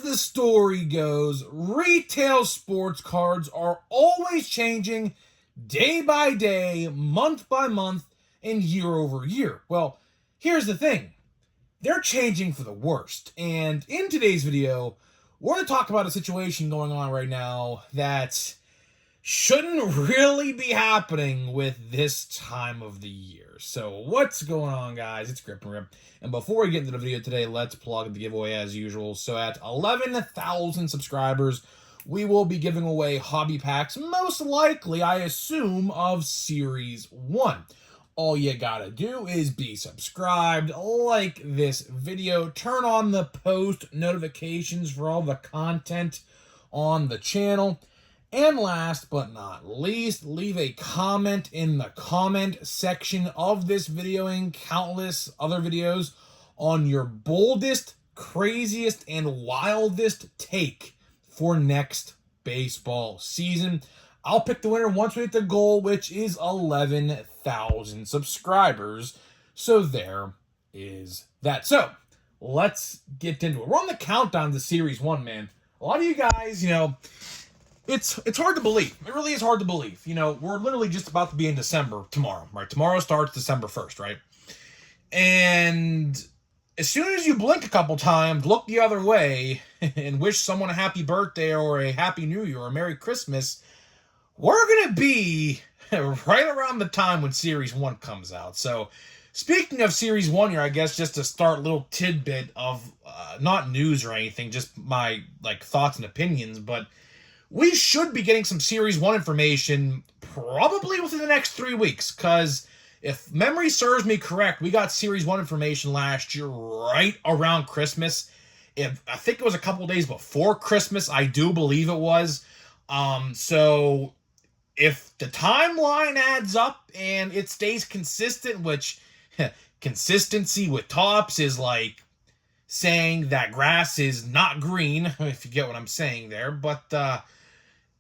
the story goes, retail sports cards are always changing day by day, month by month, and year over year. Well, here's the thing. They're changing for the worst. And in today's video, we're going to talk about a situation going on right now that shouldn't really be happening with this time of the year. So what's going on, guys? It's Grip and Rip. And before we get into the video today, let's plug the giveaway as usual. So at 11,000 subscribers, we will be giving away hobby packs, most likely, I assume, of Series 1. All you gotta do is be subscribed, like this video, turn on the post notifications for all the content on the channel, and last but not least, leave a comment in the comment section of this video and countless other videos on your boldest, craziest, and wildest take for next baseball season. I'll pick the winner once we hit the goal, which is 11,000 subscribers. So there is that. So let's get into it. We're on the countdown to Series 1, man. A lot of you guys, it's hard to believe. It really is hard to believe. We're literally just about to be in December tomorrow, right? Tomorrow starts December 1st, right? And as soon as you blink a couple times, look the other way, and wish someone a happy birthday or a happy new year or a Merry Christmas, we're going to be right around the time when Series 1 comes out. So, speaking of Series 1 here, I guess just to start a little tidbit of, not news or anything, just my, thoughts and opinions, but we should be getting some Series 1 information probably within the next 3 weeks, because if memory serves me correct, we got Series 1 information last year right around Christmas. I think it was a couple days before Christmas, I do believe it was. So if the timeline adds up and it stays consistent, which consistency with Topps is like saying that grass is not green, if you get what I'm saying there. But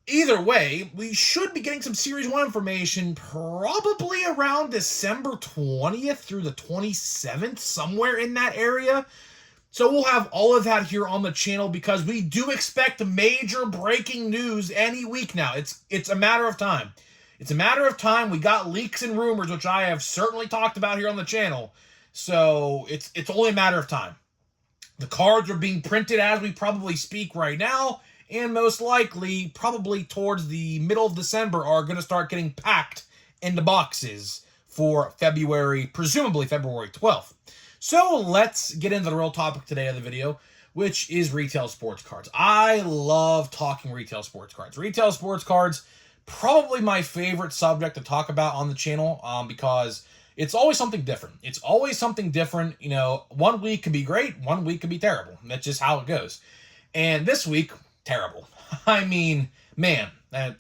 either way, we should be getting some Series 1 information probably around December 20th through the 27th, somewhere in that area. So we'll have all of that here on the channel because we do expect major breaking news any week now. It's a matter of time. It's a matter of time. We got leaks and rumors, which I have certainly talked about here on the channel. So it's only a matter of time. The cards are being printed as we probably speak right now, and most likely, probably towards the middle of December, are going to start getting packed into boxes for February, presumably February 12th. So let's get into the real topic today of the video, which is retail sports cards. I love talking retail sports cards. Retail sports cards, probably my favorite subject to talk about on the channel, because it's always something different. It's always something different. 1 week could be great, 1 week could be terrible. That's just how it goes. And this week, terrible. I mean, man,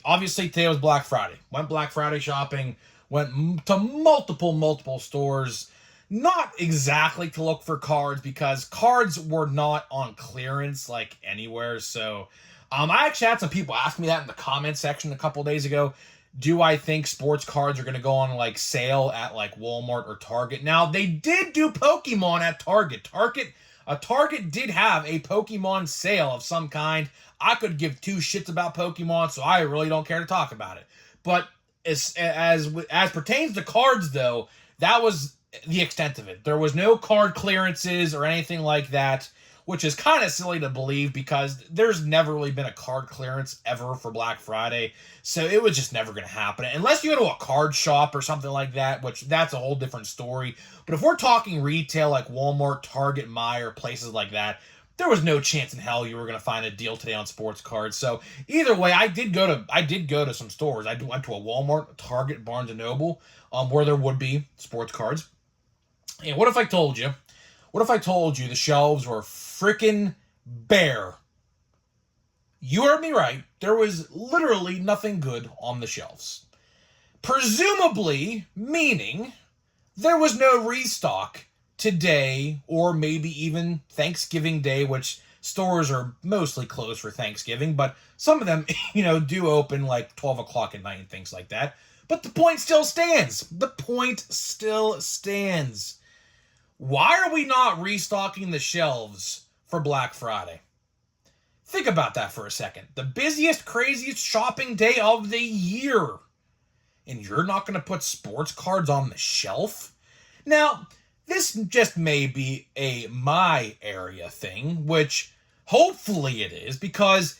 obviously today was Black Friday. Went Black Friday shopping, went to multiple stores. Not exactly to look for cards because cards were not on clearance anywhere. So I actually had some people ask me that in the comment section a couple days ago. Do I think sports cards are going to go on sale at Walmart or Target? Now, they did do Pokemon at Target. Target did have a Pokemon sale of some kind. I could give two shits about Pokemon, so I really don't care to talk about it. But as pertains to cards, though, that was the extent of it. There was no card clearances or anything like that, which is kind of silly to believe because there's never really been a card clearance ever for Black Friday. So it was just never going to happen. Unless you go to a card shop or something like that, which that's a whole different story. But if we're talking retail like Walmart, Target, Meijer, places like that, there was no chance in hell you were going to find a deal today on sports cards. So either way, I did go to some stores. I went to a Walmart, Target, Barnes & Noble, where there would be sports cards. And what if I told you the shelves were freaking bare? You heard me right. There was literally nothing good on the shelves. Presumably, meaning there was no restock today or maybe even Thanksgiving Day, which stores are mostly closed for Thanksgiving, but some of them, do open 12 o'clock at night and things like that. But the point still stands. Why are we not restocking the shelves for Black Friday? Think about that for a second. The busiest, craziest shopping day of the year. And you're not going to put sports cards on the shelf? Now, this just may be a my area thing, which hopefully it is, because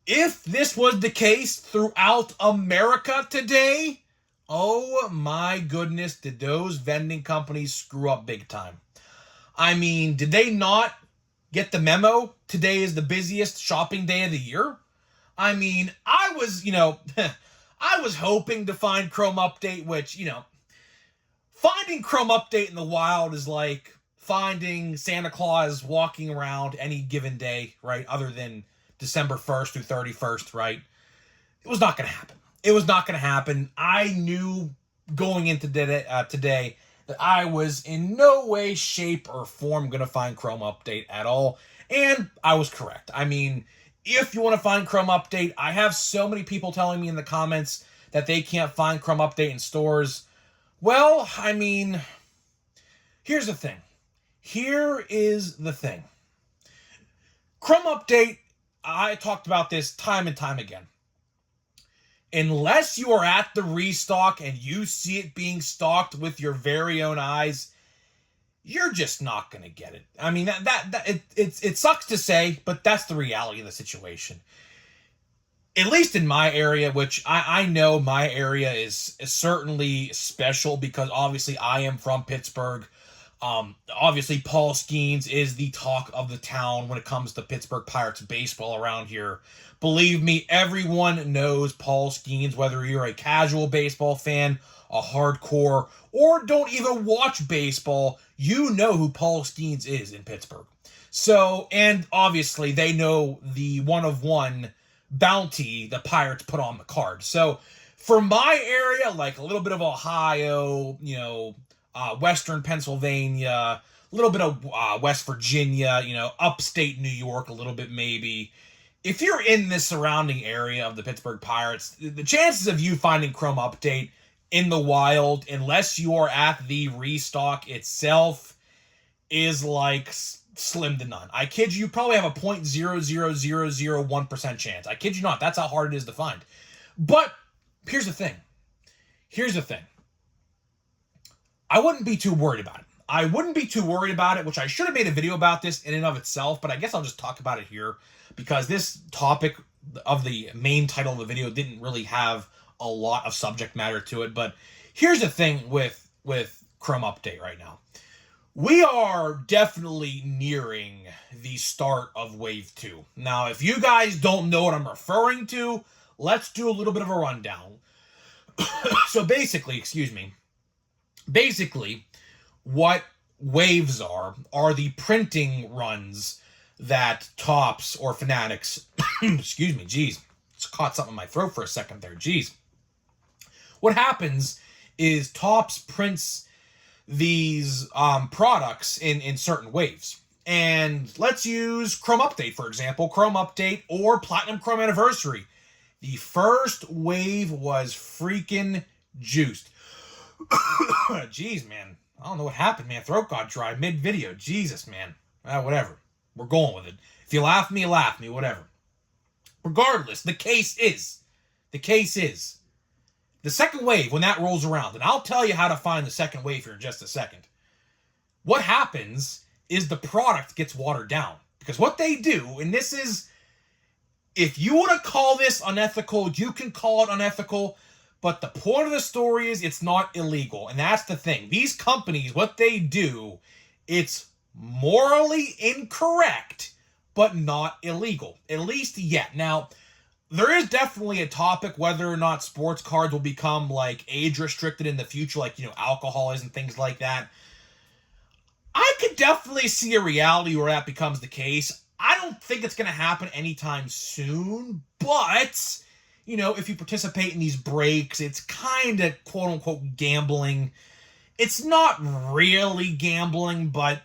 if this was the case throughout America today, oh my goodness, did those vending companies screw up big time. I mean, did they not get the memo? Today is the busiest shopping day of the year? I mean, I was, I was hoping to find Chrome Update, which, finding Chrome Update in the wild is like finding Santa Claus walking around any given day, right? Other than December 1st through 31st, right? It was not going to happen. It was not going to happen. I knew going into today that I was in no way, shape, or form going to find Chrome Update at all. And I was correct. I mean, if you want to find Chrome Update, I have so many people telling me in the comments that they can't find Chrome Update in stores. Well, I mean, here's the thing. Here is the thing. Chrome Update, I talked about this time and time again. Unless you are at the restock and you see it being stocked with your very own eyes, you're just not going to get it. I mean, it sucks to say, but that's the reality of the situation. At least in my area, which I know my area is certainly special because obviously I am from Pittsburgh. Obviously Paul Skeens is the talk of the town when it comes to Pittsburgh Pirates baseball around here. Believe me, everyone knows Paul Skeens, whether you're a casual baseball fan, a hardcore, or don't even watch baseball, you know who Paul Skeens is in Pittsburgh. So, and obviously they know the one-of-one bounty the Pirates put on the card. So, for my area, like a little bit of Ohio, Western Pennsylvania, a little bit of West Virginia, upstate New York, a little bit maybe. If you're in this surrounding area of the Pittsburgh Pirates, the chances of you finding Chrome Update in the wild, unless you are at the restock itself, is like slim to none. I kid you, probably have a 0.00001% chance. I kid you not. That's how hard it is to find. But here's the thing. I wouldn't be too worried about it. Which I should have made a video about this in and of itself, but I guess I'll just talk about it here because this topic of the main title of the video didn't really have a lot of subject matter to it. But here's the thing with Chrome Update right now. We are definitely nearing the start of Wave 2. Now, if you guys don't know what I'm referring to, let's do a little bit of a rundown. So basically, what waves are the printing runs that Topps or Fanatics, just caught something in my throat for a second there, What happens is Topps prints these products in certain waves. And let's use Chrome Update, for example. Chrome Update or Platinum Chrome Anniversary. The first wave was freaking juiced. Jeez, man. I don't know what happened, man. Throat got dry mid-video. Jesus, man. Whatever. We're going with it. If you laugh me, whatever. Regardless, the case is, the second wave, when that rolls around, and I'll tell you how to find the second wave here in just a second, what happens is the product gets watered down. Because what they do, and this is, if you want to call this unethical, you can call it unethical, but the point of the story is it's not illegal. And that's the thing. These companies, what they do, it's morally incorrect, but not illegal. At least yet. Now, there is definitely a topic whether or not sports cards will become like age restricted in the future, like, alcohol is and things like that. I could definitely see a reality where that becomes the case. I don't think it's going to happen anytime soon, but, if you participate in these breaks, it's kind of quote unquote gambling. It's not really gambling, but,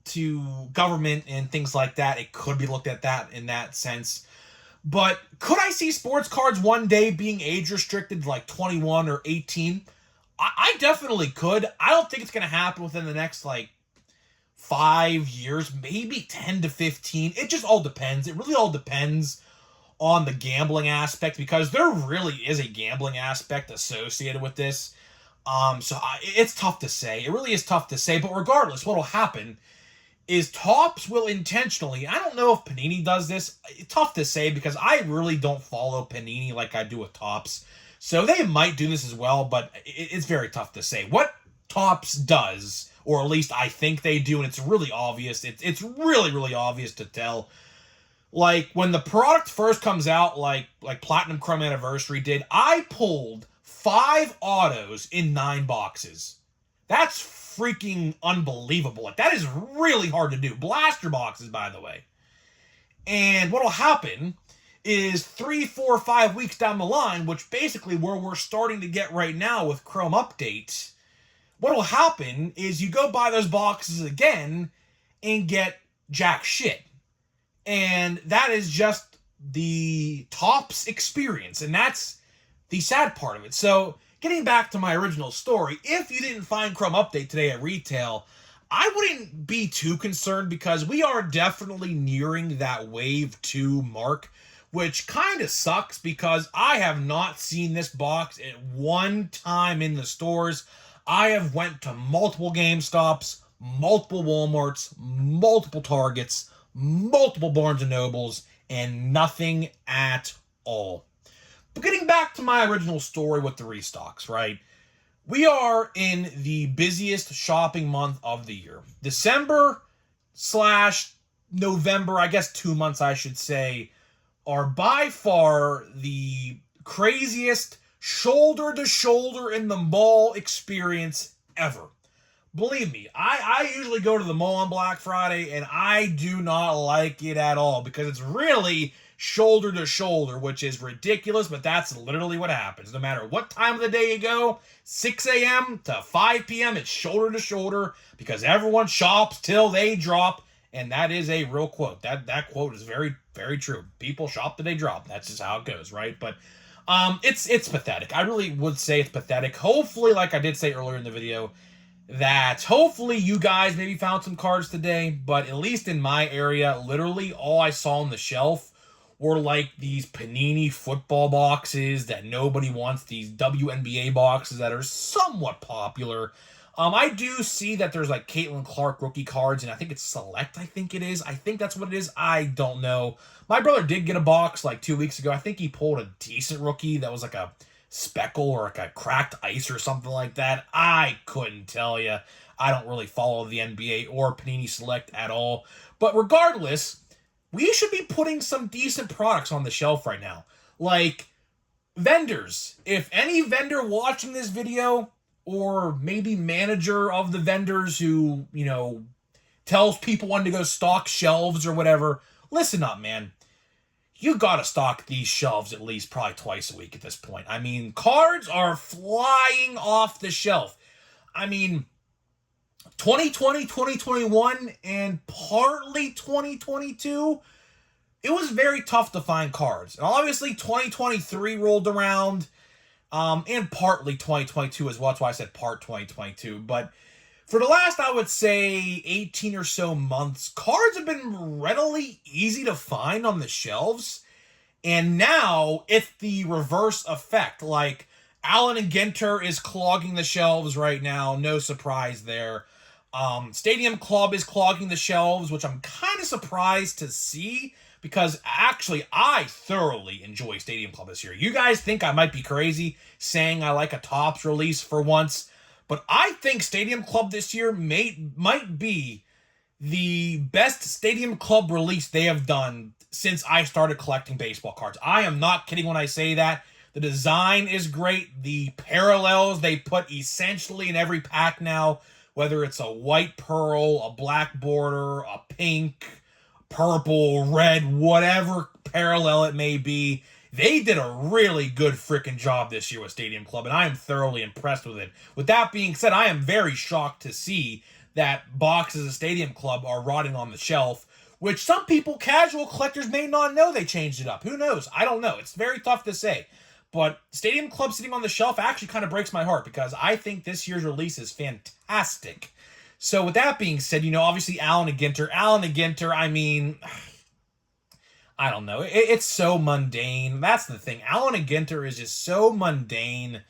to government and things like that, it could be looked at that in that sense. But could I see sports cards one day being age restricted, like 21 or 18? I definitely could. I don't think it's going to happen within the next, 5 years, maybe 10 to 15. It just all depends. It really all depends on the gambling aspect, because there really is a gambling aspect associated with this. It's tough to say. It really is tough to say. But regardless, what will happen is Topps will intentionally, I don't know if Panini does this. It's tough to say because I really don't follow Panini like I do with Topps. So they might do this as well, but it's very tough to say. What Topps does, or at least I think they do, and it's really obvious. It's really, really obvious to tell. Like, when the product first comes out, like Platinum Chrome Anniversary did, I pulled 5 autos in 9 boxes. That's freaking unbelievable. Like, that is really hard to do. Blaster boxes, by the way. And what'll happen is 3, 4, 5 weeks down the line, which basically where we're starting to get right now with Chrome Update, what'll happen is you go buy those boxes again and get jack shit. And that is just the Topps experience. And that's the sad part of it. So, getting back to my original story, if you didn't find Chrome Update today at retail, I wouldn't be too concerned because we are definitely nearing that Wave 2 mark, which kind of sucks because I have not seen this box at one time in the stores. I have went to multiple GameStops, multiple Walmarts, multiple Targets, multiple Barnes & Nobles, and nothing at all. But getting back to my original story with the restocks, right? We are in the busiest shopping month of the year. December/November, I guess 2 months I should say, are by far the craziest shoulder-to-shoulder in the mall experience ever. Believe me, I usually go to the mall on Black Friday, and I do not like it at all because it's really shoulder to shoulder, which is ridiculous, but that's literally what happens. No matter what time of the day you go, 6 a.m. to 5 p.m., it's shoulder to shoulder because everyone shops till they drop, and that is a real quote. That quote is very, very true. People shop till they drop. That's just how it goes, right? But it's pathetic. I really would say it's pathetic. Hopefully, like I did say earlier in the video, that hopefully you guys maybe found some cards today, but at least in my area, literally all I saw on the shelf were like these Panini football boxes that nobody wants, these WNBA boxes that are somewhat popular. I do see that there's like Caitlin Clark rookie cards, and I think it's Select, I think it is. I think that's what it is. I don't know. My brother did get a box like 2 weeks ago. I think he pulled a decent rookie that was like a speckle or like a cracked ice or something like that. I couldn't tell you. I don't really follow the NBA or Panini Select at all. But regardless, we should be putting some decent products on the shelf right now. Like, vendors. If any vendor watching this video, or maybe manager of the vendors who, tells people when to go stock shelves or whatever, listen up, man. You gotta stock these shelves at least probably twice a week at this point. I mean, cards are flying off the shelf. I mean, 2020, 2021, and partly 2022, it was very tough to find cards. And obviously, 2023 rolled around, and partly 2022 as well. That's why I said part 2022. But for the last, I would say, 18 or so months, cards have been readily easy to find on the shelves. And now it's the reverse effect. Like, Allen and Ginter is clogging the shelves right now. No surprise there. Stadium Club is clogging the shelves, which I'm kind of surprised to see because actually I thoroughly enjoy Stadium Club this year. You guys think I might be crazy saying I like a Topps release for once, but I think Stadium Club this year might be the best Stadium Club release they have done since I started collecting baseball cards. I am not kidding when I say that. The design is great. The parallels they put essentially in every pack now, whether it's a white pearl, a black border, a pink, purple, red, whatever parallel it may be, they did a really good freaking job this year with Stadium Club, and I am thoroughly impressed with it. With that being said, I am very shocked to see that boxes of Stadium Club are rotting on the shelf, which some people, casual collectors, may not know they changed it up. Who knows? I don't know. It's very tough to say. But Stadium Club sitting on the shelf actually kind of breaks my heart because I think this year's release is fantastic. So with that being said, obviously Allen Aginter, I mean, I don't know. It's so mundane. That's the thing. Allen Aginter is just so mundane.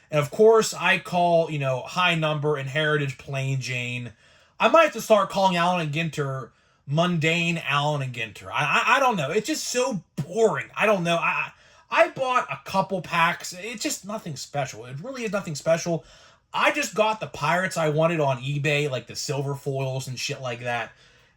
And of course, I call, high number and heritage plain Jane. I might have to start calling Allen Aginter mundane Allen Aginter. I don't know. It's just so boring. I don't know. I bought a couple packs. It's just nothing special. It really is nothing special. I just got the Pirates I wanted on eBay, like the silver foils and shit like that.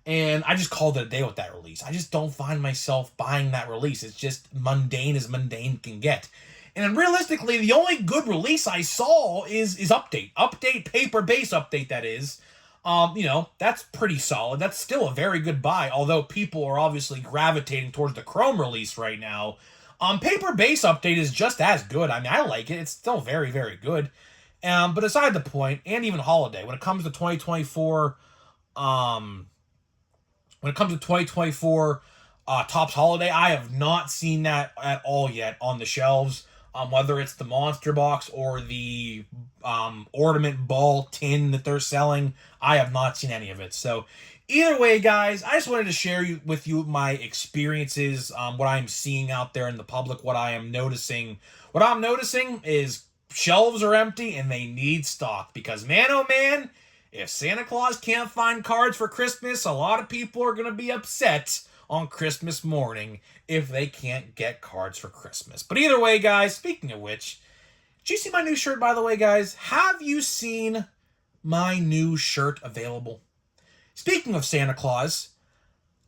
And I just called it a day with that release. I just don't find myself buying that release. It's just mundane as mundane can get. And realistically, the only good release I saw is Update. Update, paper base update, that is. That's pretty solid. That's still a very good buy, although people are obviously gravitating towards the Chrome release right now. Paper base update is just as good. I mean, I like it. It's still very, very good. But aside the point, and even holiday, when it comes to 2024, Topps Holiday, I have not seen that at all yet on the shelves. Whether it's the monster box or the ornament ball tin that they're selling, I have not seen any of it. So either way, guys, I just wanted to share with you my experiences, what I'm seeing out there in the public, what I am noticing. What I'm noticing is shelves are empty and they need stock, because man, oh man, if Santa Claus can't find cards for Christmas, a lot of people are going to be upset on Christmas morning if they can't get cards for Christmas. But either way, guys, speaking of which, did you see my new shirt, by the way, guys? Have you seen my new shirt available? Speaking of Santa Claus,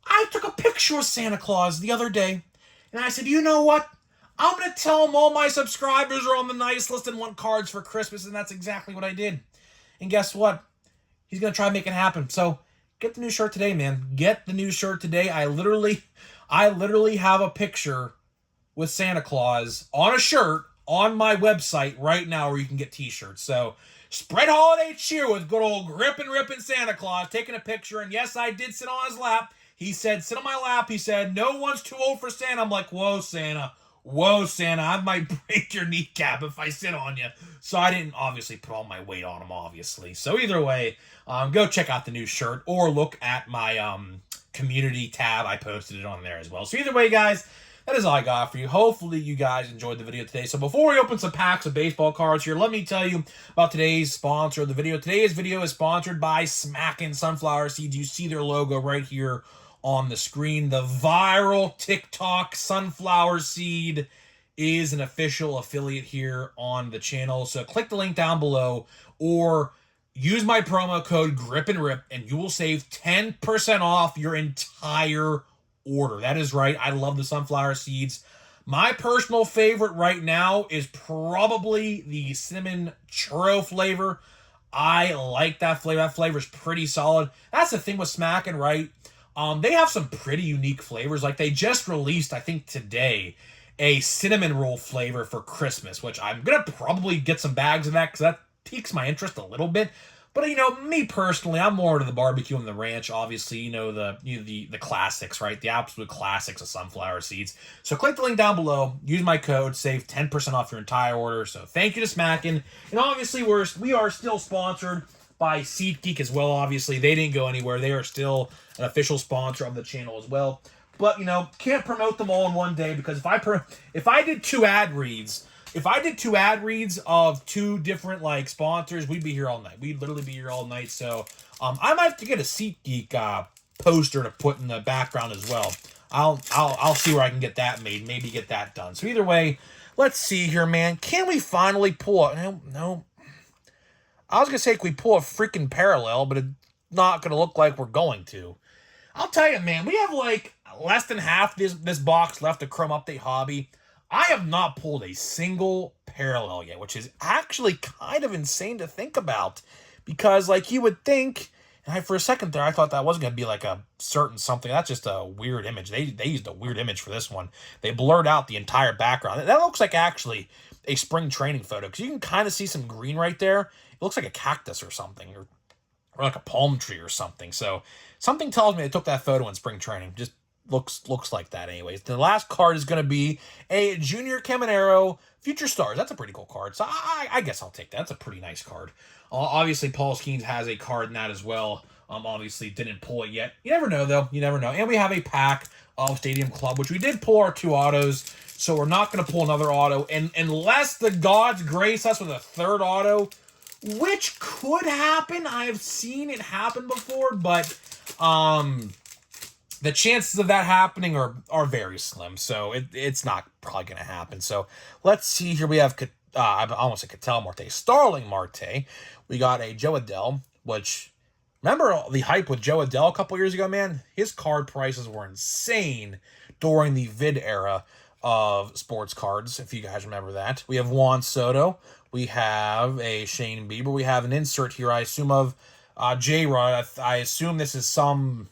I took a picture of Santa Claus the other day, and I said, you know what? I'm going to tell him all my subscribers are on the nice list and want cards for Christmas, and that's exactly what I did. And guess what? He's going to try to make it happen. So get the new shirt today, man. Get the new shirt today. I literally have a picture with Santa Claus on a shirt on my website right now where you can get t-shirts. So spread holiday cheer with good old Rippin' Santa Claus taking a picture. And yes, I did sit on his lap. He said, sit on my lap. He said, no one's too old for Santa. I'm like, whoa, Santa. Whoa, Santa, I might break your kneecap if I sit on you. So I didn't obviously put all my weight on him, obviously. So either way, go check out the new shirt or look at my community tab. I posted it on there as well. So either way, guys, that is all I got for you. Hopefully you guys enjoyed the video today. So before we open some packs of baseball cards here, let me tell you about today's sponsor of the video. Today's video is sponsored by Smackin' Sunflower Seeds. You see their logo right here on the screen. The viral TikTok sunflower seed is an official affiliate here on the channel. So click the link down below or use my promo code GRIPANDRIP and you will save 10% off your entire order. That is right. I love the sunflower seeds. My personal favorite right now is probably the cinnamon churro flavor. I like that flavor. That flavor is pretty solid. That's the thing with Smackin', right? They have some pretty unique flavors. Like they just released, I think today, a cinnamon roll flavor for Christmas, which I'm going to probably get some bags of that because that piques my interest a little bit. But, me personally, I'm more into the barbecue and the ranch. Obviously, the classics, right? The absolute classics of sunflower seeds. So click the link down below. Use my code. Save 10% off your entire order. So thank you to Smackin'. And obviously, we are still sponsored by SeatGeek as well. Obviously, they didn't go anywhere. They are still an official sponsor of the channel as well. But, can't promote them all in one day because if I did two ad reads of two different sponsors, we'd be here all night. We'd literally be here all night. So I might have to get a SeatGeek poster to put in the background as well. I'll see where I can get that made. Maybe get that done. So either way, let's see here, man. Can we finally pull a no? I was gonna say, can we pull a freaking parallel, but it's not gonna look like we're going to. I'll tell you, man, we have less than half this box left of Chrome Update Hobby. I have not pulled a single parallel yet, which is actually kind of insane to think about. Because, you would think, and for a second there, I thought that wasn't going to be a certain something. That's just a weird image. They used a weird image for this one. They blurred out the entire background. That looks like actually a spring training photo, because you can kind of see some green right there. It looks like a cactus or something, or like a palm tree or something. So something tells me they took that photo in spring training. Just looks like that anyways. The last card is going to be a Junior Caminero Future Stars. That's a pretty cool card. So I guess I'll take that. That's a pretty nice card. Obviously, Paul Skeens has a card in that as well. Obviously didn't pull it yet. You never know, though. You never know. And we have a pack of Stadium Club, which we did pull our 2 autos. So we're not going to pull another auto. And unless the gods grace us with a 3rd auto, which could happen. I've seen it happen before, but the chances of that happening are very slim. So it's not probably going to happen. So let's see here. We have, I almost said Ketel Marte, Starling Marte. We got a Jo Adell, which... Remember the hype with Jo Adell a couple years ago, man? His card prices were insane during the vid era of sports cards, if you guys remember that. We have Juan Soto. We have a Shane Bieber. We have an insert here, I assume, of J-Rod. I assume this is some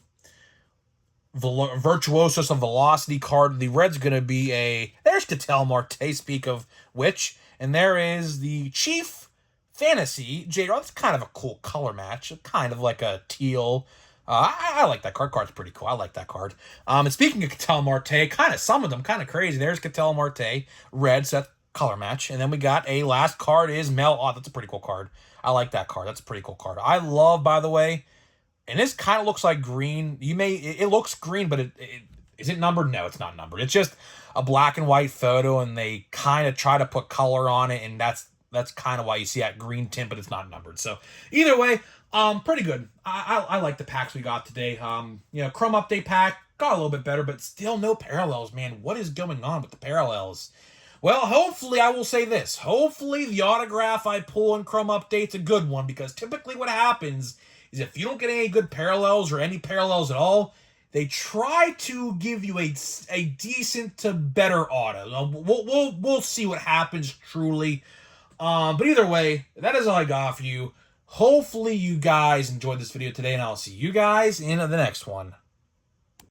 virtuoso, some velocity card. The red's going to be a... There's Ketel Marte, speak of which. And there is the Chief Fantasy J-Rod. It's kind of a cool color match, kind of like a teal. I like that card. Card's pretty cool. I like that card. And speaking of Ketel Marte, kind of some of them kind of crazy. There's Ketel Marte, red, so that's color match. And then we got a last card is Mel. Oh, that's a pretty cool card. I like that card. That's a pretty cool card. I love, by the way, and this kind of looks like green. It looks green, but is it numbered? No, it's not numbered. It's just a black and white photo, and they kind of try to put color on it, and that's kind of why you see that green tint, but it's not numbered. So either way, pretty good. I like the packs we got today. Chrome Update pack got a little bit better, but still no parallels, man. What is going on with the parallels? Well, hopefully, I will say this. Hopefully, the autograph I pull in Chrome Update's a good one, because typically what happens is if you don't get any good parallels or any parallels at all, they try to give you a decent to better auto. We'll see what happens truly. But either way, that is all I got for you. Hopefully you guys enjoyed this video today, and I'll see you guys in the next one.